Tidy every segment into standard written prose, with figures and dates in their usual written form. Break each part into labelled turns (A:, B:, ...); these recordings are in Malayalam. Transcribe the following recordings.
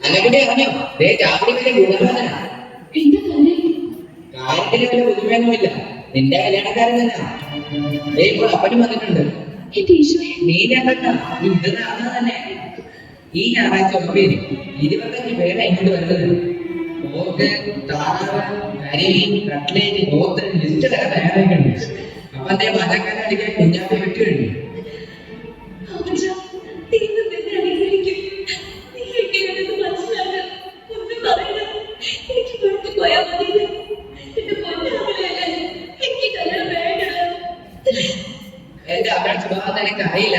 A: അല്ലക്കുട്ടി അറിഞ്ഞോ? രാത്രി വരെ ഗുണനാഥന. കാര്യത്തിന് വല്ല പുതുമയൊന്നുമില്ല. നിന്റെ കല്യാണക്കാരൻ തന്നെ. ഇപ്പോൾ അപ്പനും വന്നിട്ടുണ്ട്. നീ ഞങ്ങൾക്ക് ഇത് നടന്നത് തന്നെ. ഈ ഞായറാഴ്ച 9 25 പേരെ ഇങ്ങോട്ട് വരുന്നത്. പോത്ത്, താറാവ്, കരിമീൻ, കട്ട്ലേറ്റ്, പോത്ത് ലിസ്റ്റ് തരാൻ തയ്യാറായിട്ടുണ്ട്. അപ്പൊ അതേ മതക്കാരെ അടിക്കാൻ കുഞ്ഞാപ്പി വിട്ടു കഴിഞ്ഞു. എന്റെ അമ്മയുടെ സ്വഭാവം എനിക്ക് അറിയില്ല.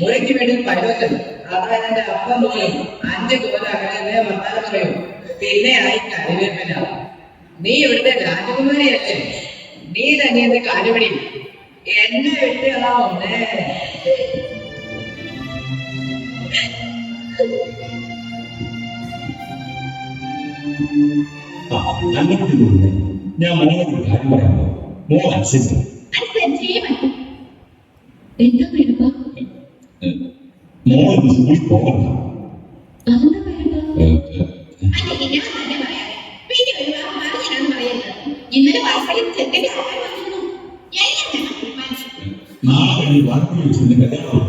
A: മുളയ്ക്ക് വേണ്ടി പൈലൊക്കെ അതായത് എന്റെ അപ്പം പോലും 5 കോല അങ്ങനെ വർത്താനം പറയും. പിന്നെ ആയി കറിവേപ്പില. നീ ഇവിടുത്തെ രാജകുമാരിയല്ലേ? നീ തന്നെ എന്റെ കാര്യപടി എന്നെ വിട്ടുകളാവുന്നേ.
B: ഞാൻ മോനോട് കാര്യം പറയാമോ? മോൻ അനുസരിച്ചു. മോൻ സ്കൂളിൽ പോകണ്ട. നാളെ വാർത്തയിൽ വെച്ചിരുന്ന കല്യാണം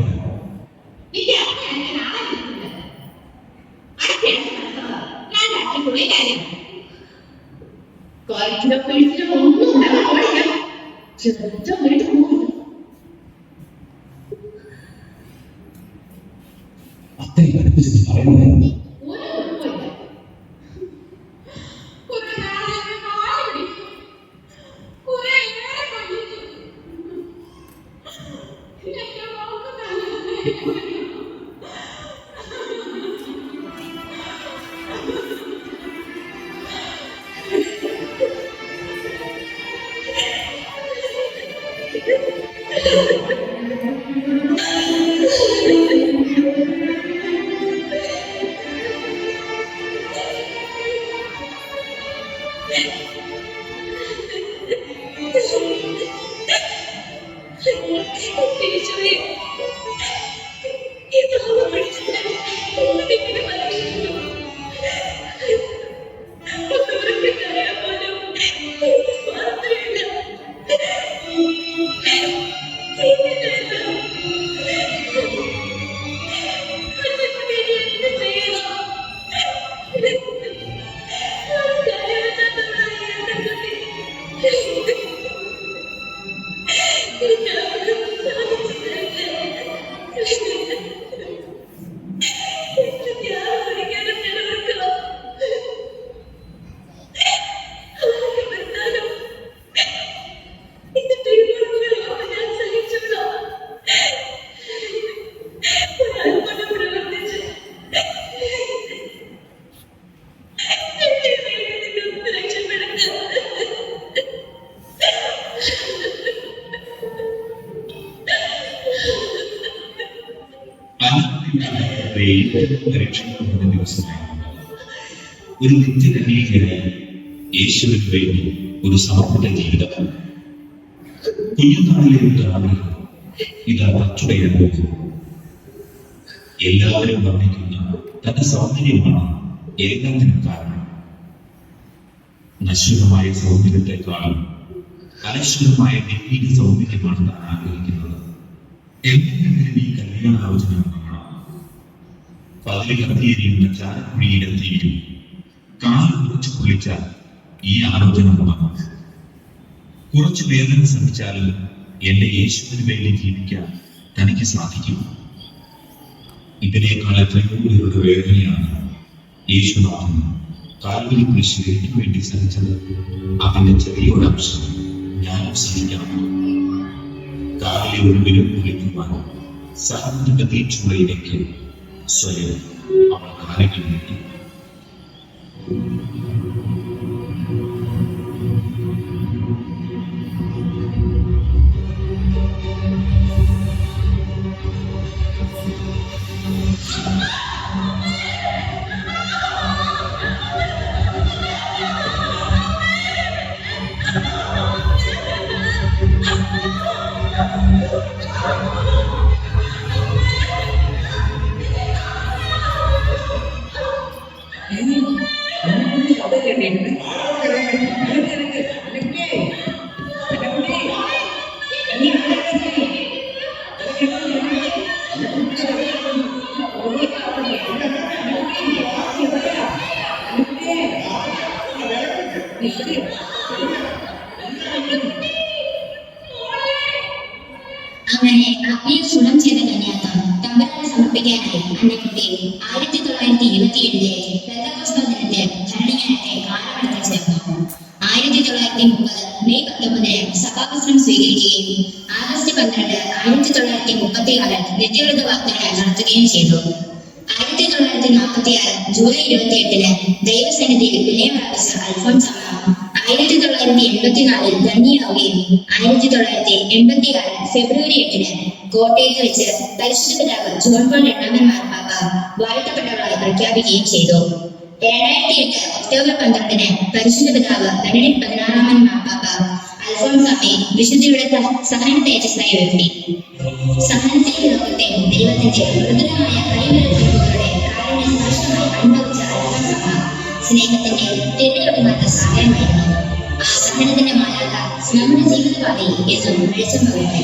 B: അത്രയും അടുപ്പിച്ച് പറയുന്നത്. ഒരു നിത്യകന്യകയായി യേശുവിന് വേണ്ടി ഒരു സമർപ്പിത ജീവിതം. കുഞ്ഞുനാളിലെ ആഗ്രഹം ഇതാ മറ്റുടയാൻ പോകുന്നു. എല്ലാവരും വർണ്ണിക്കുന്ന തന്റെ സൗന്ദര്യമാണ് എല്ലാത്തിനും കാരണം. നശ്വരമായ സൗന്ദര്യത്തെക്കാളും അനശ്വരമായ ദൈവിക സൗന്ദര്യമാണ് താൻ ആഗ്രഹിക്കുന്നത്. എങ്ങനെയെങ്കിലും ഈ കല്യാണാലോചന കാണാം. പതിൽ കത്തിയെരിയുന്ന ചാരക്കുഴിയുടെ തീരും കാല് കുറച്ച് കുളിച്ചാൽ ഈ ആലോചന മുടങ്ങും. കുറച്ച് വേദന സഹിച്ചാലും എന്റെ യേശുവിന് വേണ്ടി ജീവിക്കാൻ തനിക്ക് സാധിക്കും. ഇതിനേക്കാൾ എത്രയോ പേരുടെ വേദനയാണ് യേശുനാഥൻ കാൽവരി കുരിശിൽ എനിക്ക് വേണ്ടി സഹിച്ചത്. അതിന്റെ ചെറിയൊരംശം ഞാനും സഹിക്കണം. കാലിലെ ഒരു വിരൽ കുളിക്കുവാൻ സഹനത്തിന്റെ തീച്ചുളയിലേക്ക് സ്വയം അവൾ കാലുകൾ നീട്ടി.
C: അങ്ങനെ അഗ്നിയിൽ സുണം ചെയ്ത കന്യാത്വം തമ്പുരാന് സമർപ്പിക്കാനായി അന്നക്കുട്ടി 1927 പെന്തക്കോസ്ത് ദിനത്തിൽ ഭരണങ്ങാനത്തെ കാലഘട്ടത്തിൽ ചേർന്നു. 1930 മെയ് 19 സഭാവസ്ത്രം സ്വീകരിക്കുകയും ആഗസ്റ്റ് 12 1936 നിത്യവ്രത വാഗ്ദാനം നടത്തുകയും ചെയ്തു. 1946 ജൂലൈ 28 ദൈവസന്നിധിയിൽ വിലയം പ്രാപിച്ച അൽഫോൻസാമ്മ 1984 ധന്യയാവുകയും 1986 ഫെബ്രുവരി 8 കോട്ടയത്ത് വെച്ച് പരിശുദ്ധ പിതാവ് ജോൺ പോൾ രണ്ടാമൻ മാർപ്പാപ്പ വാഴ്ത്തപ്പെട്ടവരായി പ്രഖ്യാപിക്കുകയും ചെയ്തു. 2008 ഒക്ടോബർ 12 പരിശുദ്ധ പിതാവ് ബെനഡിക്ട് 16 മാർപ്പാപ്പ അൽഫോൻസാമ്മയെ വിശുദ്ധിയുടെ സഹന തേജസ്സായി ഉയർത്തി. സഹനത്തിന്റെ ലോകത്തെ ദൈവത്തിന്റെ മൃദുലമായ കൈവിരലുകളുടെ കാരുണ്യം സ്പഷ്ടമായി അനുഭവിച്ച അൽഫോൻസാമ്മ സ്നേഹത്തിന്റെ തിരഞ്ഞെടുക്കുന്ന സാഗരമായിരുന്നു. ആ സഹനത്തിന്റെ മാലാഖ നമ്മുടെ ജീവിതപാതയിൽ എന്നും വെളിച്ചം പകർത്തി.